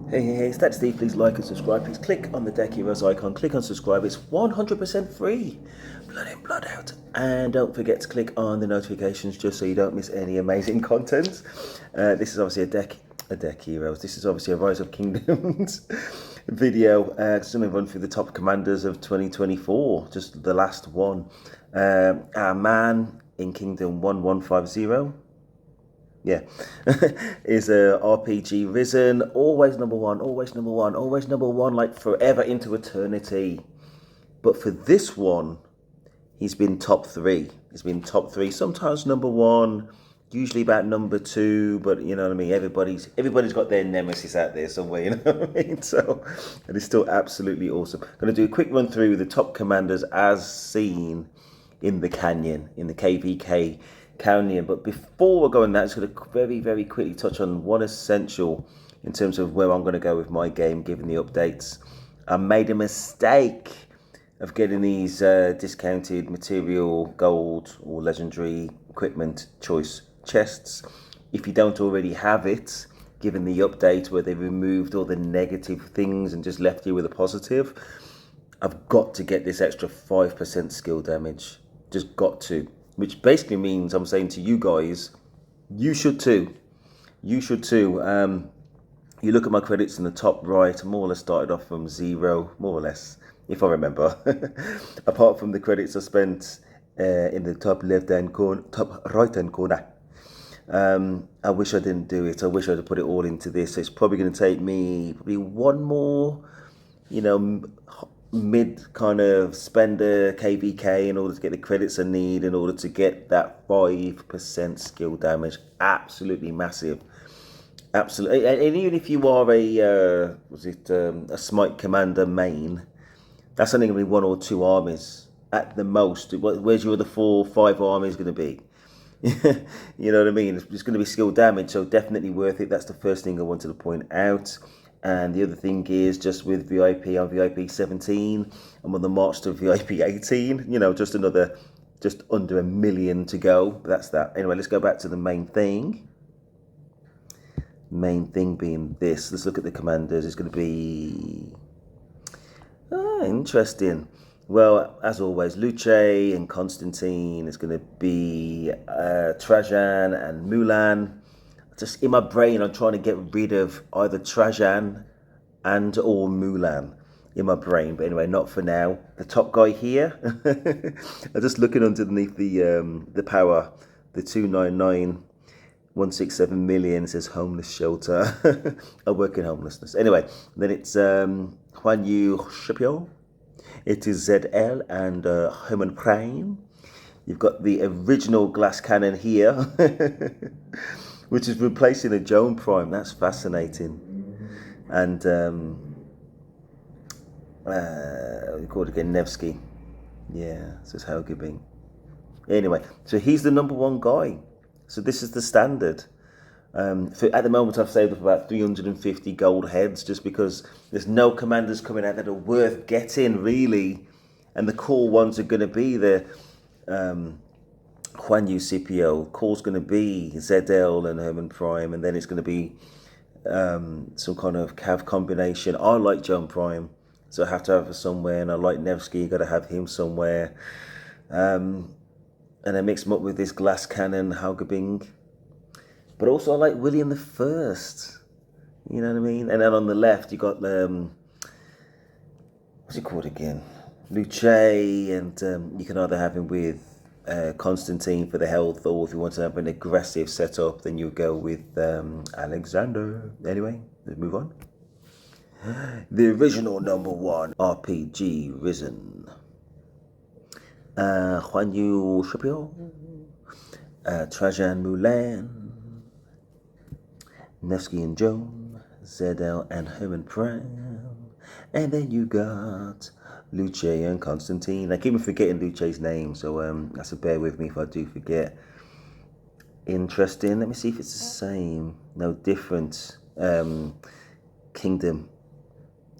Hey, it's that Steve. Please like and subscribe. Please click on the Deck Heroes icon. Click on subscribe. It's 100% free. Blood in, blood out. And don't forget to click on the notifications just so you don't miss any amazing content. This is obviously a Deck Heroes. This is obviously a Rise of Kingdoms video. Just going to run through the top commanders of 2024. Just the last one. Our man in Kingdom 1150. Yeah, is a RPG Risen, always number one, always number one, always number one, like forever into eternity. But for this one, he's been top three. He's been top three, sometimes number one, usually about number two. But you know what I mean. Everybody's got their nemesis out there somewhere. You know what I mean. So, and it's still absolutely awesome. Going to do a quick run through the top commanders as seen in the canyon, in the KVK Canyon. But before we're going that, I'm just going to very, very quickly touch on one essential in terms of where I'm going to go with my game, given the updates. I made a mistake of getting these discounted material, gold or legendary equipment choice chests. If you don't already have it, given the update where they removed all the negative things and just left you with a positive, I've got to get this extra 5% skill damage. Just got to. Which basically means I'm saying to you guys, you should too. You should too. You look at my credits in the top right, more or less started off from zero, more or less, if I remember. Apart from the credits I spent in the top left-hand corner, top right-hand corner. I wish I didn't do it. I wish I'd put it all into this. It's probably going to take me probably one more, mid kind of spender KVK in order to get the credits I need in order to get that 5% skill damage. Absolutely massive. Absolutely. And even if you are a Smite Commander main, that's only going to be one or two armies at the most. Where's your other 4, 5 armies going to be? You know what I mean? It's going to be skill damage, so definitely worth it. That's the first thing I wanted to point out. And the other thing is, just with VIP on VIP 17, I'm on the march to VIP 18. Just under 1 million to go. That's that. Anyway, let's go back to the main thing. Main thing being this. Let's look at the commanders. It's going to be interesting. Well, as always, Luce and Constantine. It's going to be Trajan and Mulan. Just in my brain, I'm trying to get rid of either Trajan and or Mulan in my brain. But anyway, not for now. The top guy here, I'm just looking underneath the power, the 299,167 million says homeless shelter. I work in homelessness. Anyway, then it's Huan Yu Shipyo. It is ZL and Herman Prime. You've got the original glass cannon here, which is replacing a Joan Prime. That's fascinating. And we call it again Nevsky. Yeah, says Helge Bing. Anyway, so he's the number one guy. So this is the standard. At the moment, I've saved up about 350 gold heads just because there's no commanders coming out that are worth getting, really. And the core ones are going to be the Juan Yu Scipio. Core's going to be ZL and Herman Prime. And then it's going to be some kind of Cav combination. I like Joan Prime, so I have to have her somewhere. And I like Nevsky, got to have him somewhere. And I mix them up with this glass cannon, Haugabing. But also I like William the First. You know what I mean? And then on the left you got what's it called again? Luce, and you can either have him with Constantine for the health, or if you want to have an aggressive setup, then you go with Alexander. Anyway, let's move on. The original number one RPG Risen. Huan Yu Shipyo, Trajan Mulan, Nevsky and Joan, ZL and Herman Prime, and then you got Luce and Constantine. I keep on forgetting Luce's name, so that's a bear with me if I do forget. Interesting. Let me see if it's the same. No, different. Kingdom.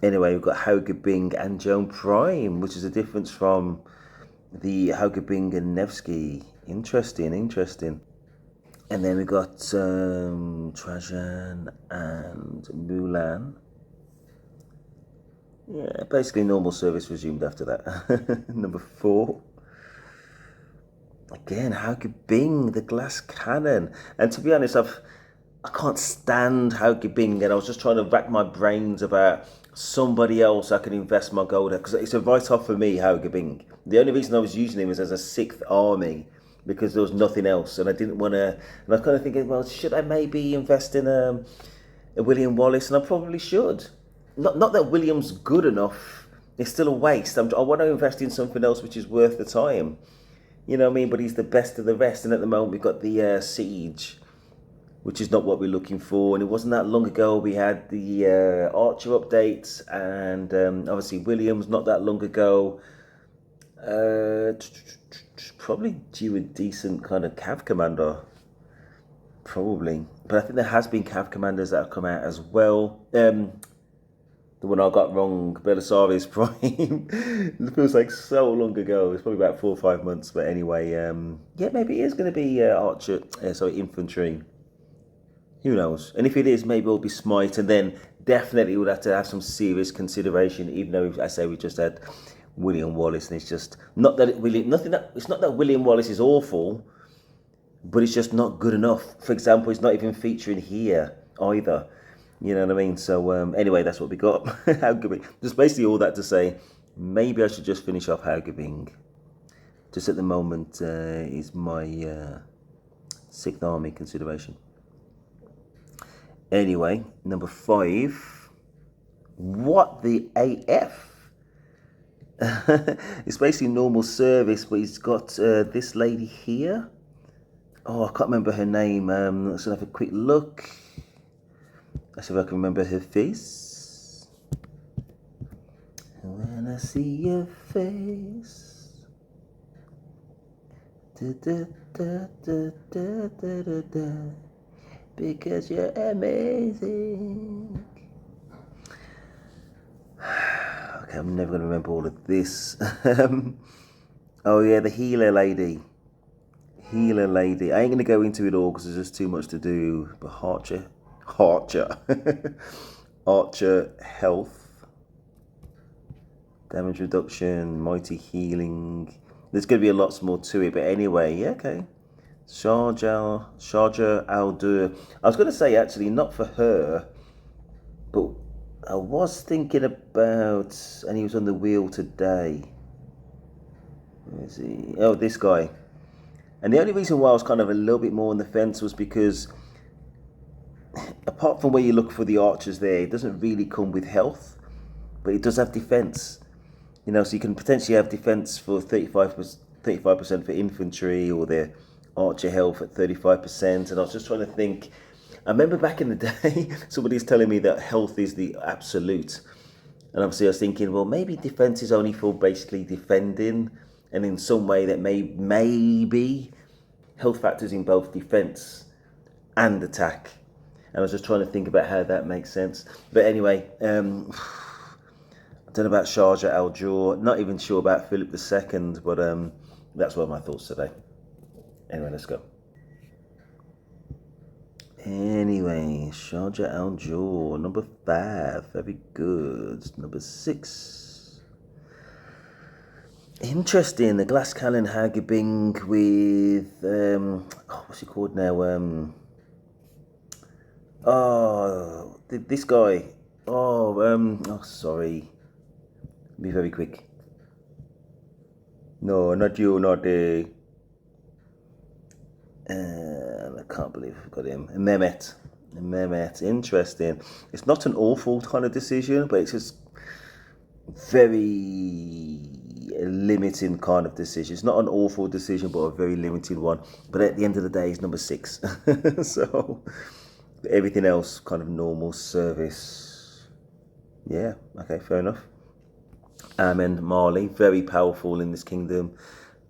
Anyway, we've got Helge Bing and Joan Prime, which is a difference from the Helge Bing and Nevsky. Interesting. And then we got Trajan and Mulan. Yeah, basically normal service resumed after that. Number 4. Again, Hauke Bing, the glass cannon. And to be honest, I can't stand Hauke Bing, and I was just trying to rack my brains about somebody else I could invest my gold at, because it's a write-off for me, Hauke Bing. The only reason I was using him was as a 6th army, because there was nothing else, and I didn't want to. And I was kind of thinking, well, should I maybe invest in a William Wallace? And I probably should. Not that William's good enough. It's still a waste. I want to invest in something else which is worth the time. You know what I mean? But he's the best of the rest. And at the moment, we've got the Siege, which is not what we're looking for. And it wasn't that long ago we had the Archer updates, and obviously Williams not that long ago. Probably due a decent kind of Cav commander. Probably. But I think there has been Cav commanders that have come out as well. The one I got wrong, Belisarius Prime. It feels like so long ago. It's probably about 4 or 5 months. But anyway, yeah, maybe it is going to be infantry. Who knows? And if it is, maybe it'll be Smite, and then definitely we'll have to have some serious consideration. Even though I say we just had William Wallace, and it's just not that it's not that William Wallace is awful, but it's just not good enough. For example, it's not even featuring here either. You know what I mean? So anyway, that's what we got. Hauke Bing. Just basically all that to say, maybe I should just finish off Hauke Bing. Just at the moment is my 6th army consideration. Anyway, number 5. What the AF? It's basically normal service, but he's got this lady here. Oh, I can't remember her name. Let's have a quick look. Let's see if I can remember her face. When I see your face, da, da, da, da, da, da, da, da, because you're amazing. Okay, I'm never going to remember all of this. Oh yeah, the healer lady. Healer lady. I ain't going to go into it all because there's just too much to do. But Archer health, damage reduction, mighty healing. There's going to be a lot more to it, but anyway, yeah, okay. Sharjah Al-Dur. I was going to say actually not for her, but I was thinking about, and he was on the wheel today. Where is he? Oh, this guy. And the only reason why I was kind of a little bit more on the fence was because apart from where you look for the archers there, it doesn't really come with health, but it does have defense. You know, so you can potentially have defense for 35% for infantry, or their archer health at 35%. And I was just trying to think, I remember back in the day, somebody's telling me that health is the absolute. And obviously I was thinking, well, maybe defense is only for basically defending, and in some way that maybe health factors in both defense and attack. And I was just trying to think about how that makes sense. But anyway, I don't know about Sharjah Al-Dur. Not even sure about Philip II, but that's one of my thoughts today. Anyway, let's go. Anyway, Sharjah Al-Dur, number 5. Very good. Number 6. Interesting. The glass cannon Hauke Bing with what's he called now? Oh, this guy. Oh, sorry. Be very quick. No, not you, not the. I can't believe I've got him. Mehmet. Interesting. It's not an awful kind of decision, but it's just very limiting kind of decision. It's not an awful decision, but a very limited one. But at the end of the day, it's number 6. So everything else, kind of normal service. Yeah, okay, fair enough. And Marley, very powerful in this kingdom.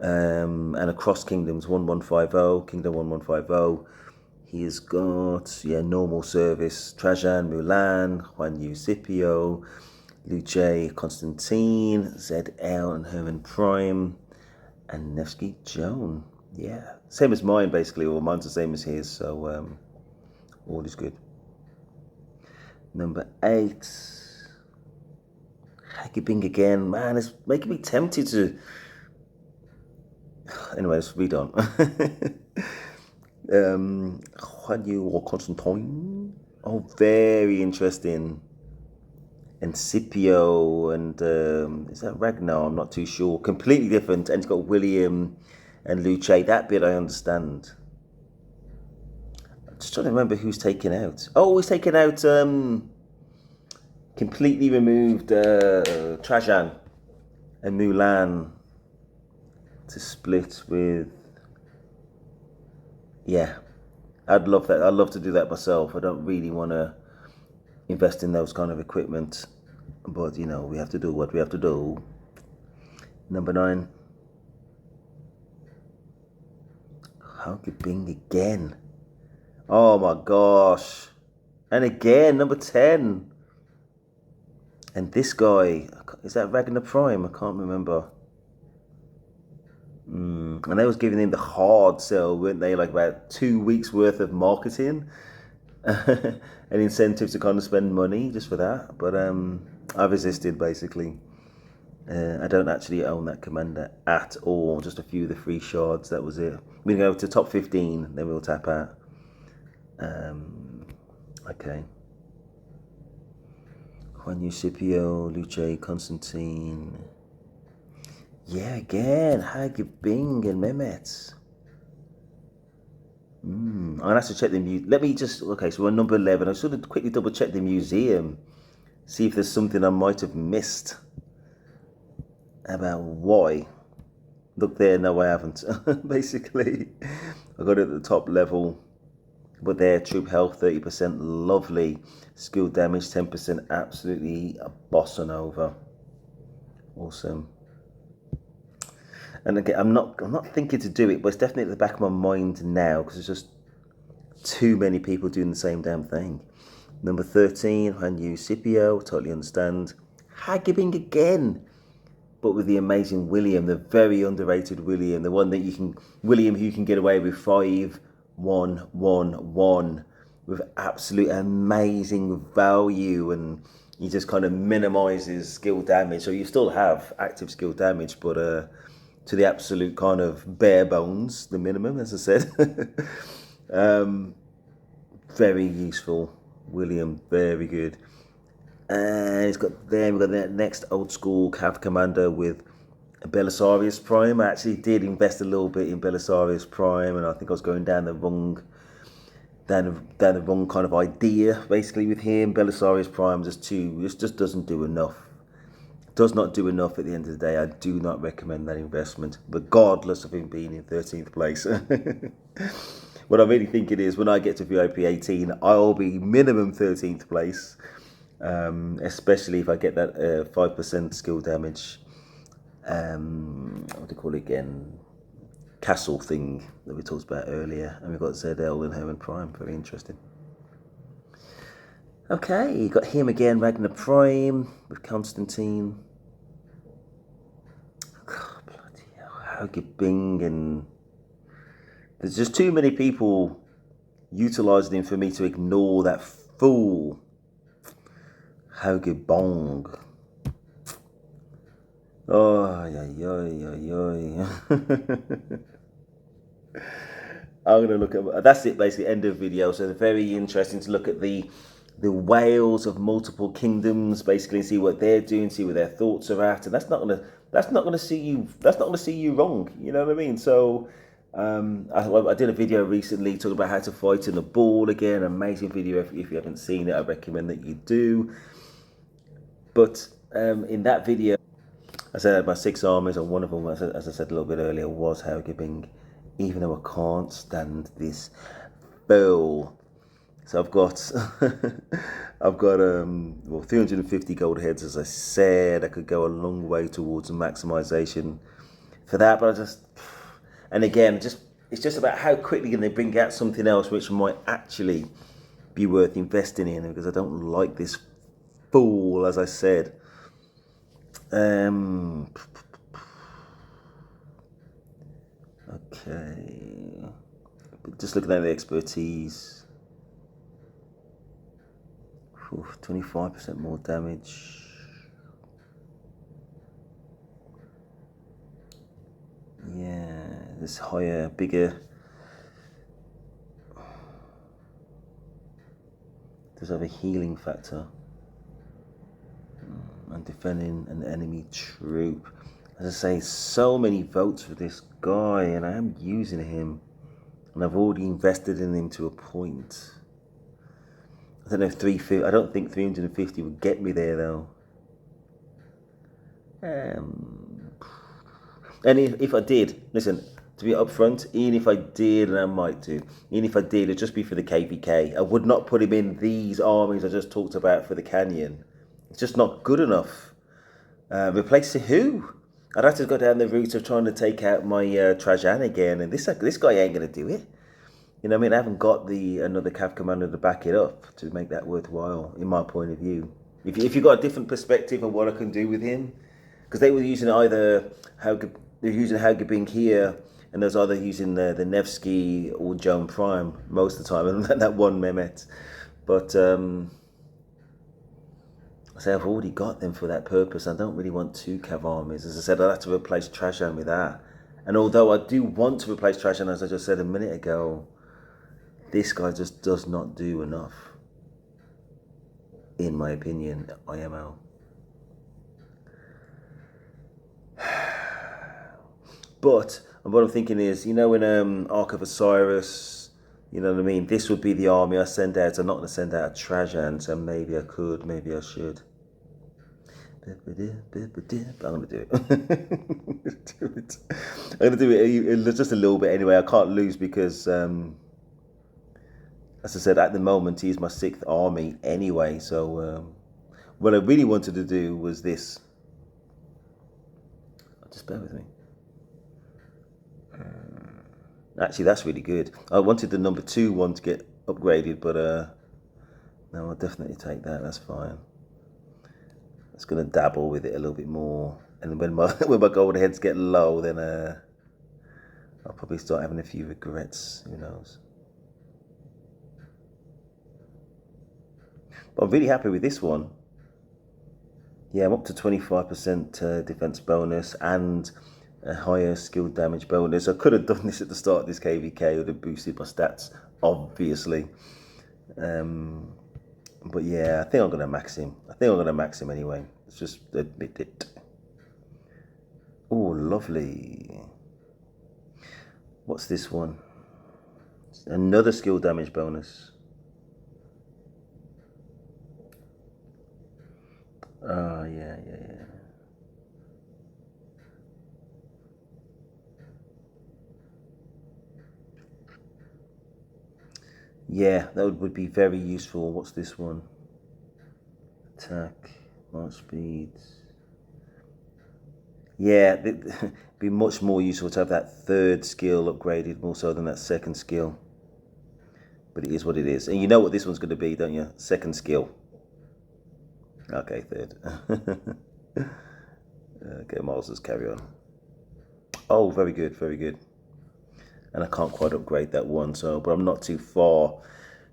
And across kingdoms, 1150, Kingdom 1150. He has got, normal service. Trajan, Mulan, Juan Eusebio, Luce, Constantine, ZL, and Herman Prime, and Nevsky Joan. Yeah, same as mine basically, or mine's the same as his, so all is good. Number 8. Haggy Bing again. Man, it's making me tempted to... Anyway, let's read on. Juan Yu or Constantine. Oh, very interesting. And Scipio and is that Ragnar? I'm not too sure. Completely different. And it's got William and Luce. That bit I understand. I'm just trying to remember who's taken out. Oh, he's taken out completely removed Trajan and Mulan to split with. Yeah, I'd love that. I'd love to do that myself. I don't really want to invest in those kind of equipment, but you know, we have to do what we have to do. Number 9. Haggy Bing again. Oh my gosh. And again, number 10. And this guy, is that Ragnar Prime? I can't remember. And they was giving him the hard sell, weren't they? Like about 2 weeks worth of marketing and incentives to kind of spend money just for that. But I resisted basically. I don't actually own that commander at all. Just a few of the free shards. That was it. We go to top 15, then we'll tap out. Okay. Juan Scipio, Luce, Constantine. Yeah, again, Haggy Bing and Mehmet. I'll have to check the Let me just. Okay, so we're on number 11. I should have quickly double check the museum, see if there's something I might have missed about why. Look there, no, I haven't. Basically, I got it at the top level. But there, troop health 30%, lovely. Skill damage 10%, absolutely a bossa nova. Awesome. And again, I'm not thinking to do it, but it's definitely at the back of my mind now because there's just too many people doing the same damn thing. Number 13, Juan Scipio, totally understand. Haggy Bing again, but with the amazing William, the very underrated William, the one that William who can get away with 5-1-1-1 with absolute amazing value, and he just kind of minimizes skill damage. So you still have active skill damage, but to the absolute kind of bare bones, the minimum, as I said. Very useful, William, very good. And we've got the next old school Cav Commander with Belisarius Prime. I actually did invest a little bit in Belisarius Prime, and I think I was going down the wrong kind of idea basically with him. Belisarius Prime just doesn't do enough. Does not do enough at the end of the day. I do not recommend that investment, regardless of him being in 13th place. What I really think it is, when I get to VIP 18, I'll be minimum 13th place, especially if I get that 5% skill damage. What do you call it again? Castle thing that we talked about earlier. And we've got ZL and Herman Prime. Very interesting. Okay, you got him again, Ragnar Prime with Constantine. God, bloody hell, Haggy Bing, and there's just too many people utilising him for me to ignore that fool Haggy Bong. Oh, yeah. I'm gonna look at. That's it, basically. End of video. So it's very interesting to look at the whales of multiple kingdoms, basically, and see what they're doing, see where their thoughts are at, and that's not gonna see you wrong. You know what I mean? So I did a video recently talking about how to fight in the ball again. Amazing video. If you haven't seen it, I recommend that you do. But in that video, I said I had my 6 armies, and one of them, as I said a little bit earlier, was Haggy Bing, even though I can't stand this fool. So I've got 350 gold heads, as I said. I could go a long way towards maximization for that, but and again, it's just about how quickly can they bring out something else which might actually be worth investing in, because I don't like this fool, as I said. Okay, just looking at the expertise. 25% more damage. Yeah, this higher, bigger. Does have a healing factor. And defending an enemy troop. As I say, so many votes for this guy, and I am using him. And I've already invested in him to a point. I don't know if 350. I don't think 350 would get me there though. And if I did, listen, to be upfront, even if I did, and I might do, even if I did, it'd just be for the KVK. I would not put him in these armies I just talked about for the Canyon. It's just not good enough. Replace who? I'd have to go down the route of trying to take out my Trajan again, and this guy ain't gonna do it. You know what I mean? I haven't got another Cav commander to back it up to make that worthwhile, in my point of view. If you've got a different perspective of what I can do with him, because they were using either they're using Hagebink here, and there's either using the Nevsky or Joan Prime most of the time, and that one Mehmet. But I say I've already got them for that purpose. I don't really want two Cav armies. As I said, I'd have to replace Trajan with that. And although I do want to replace Trajan, as I just said a minute ago, this guy just does not do enough, in my opinion, IMO. But what I'm thinking is, you know, in Ark of Osiris, you know what I mean? This would be the army I send out. I'm not going to send out a Trajan, so maybe I could, maybe I should. But I'm going to do it. I'm going to do it just a little bit anyway. I can't lose because, as I said, at the moment, he's my 6th army anyway. So what I really wanted to do was this. Just bear with me. Actually, that's really good. I wanted the number 2 one to get upgraded, but no, I'll definitely take that. That's fine. It's gonna dabble with it a little bit more, and when my when my gold heads get low, then I'll probably start having a few regrets. Who knows? But I'm really happy with this one. Yeah, I'm up to 25% defense bonus and a higher skill damage bonus. I could have done this at the start of this KVK, would have boosted my stats, obviously. But yeah, I think I'm going to max him. I think I'm going to max him anyway. Let's just admit it. Oh, lovely. What's this one? Another skill damage bonus. Oh, yeah. Yeah, that would be very useful. What's this one? Attack, march speeds. Yeah, it'd be much more useful to have that 3rd skill upgraded more so than that 2nd skill. But it is what it is. And you know what this one's going to be, don't you? 2nd skill. Okay, 3rd. Okay, Miles, let's carry on. Oh, very good, very good. And I can't quite upgrade that one, but I'm not too far.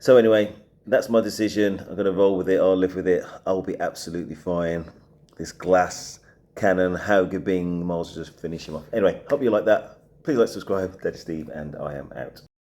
So anyway, that's my decision. I'm going to roll with it. I'll live with it. I'll be absolutely fine. This glass cannon, Hagebink, Miles will just finish him off. Anyway, hope you like that. Please like, subscribe. Daddy Steve, and I am out.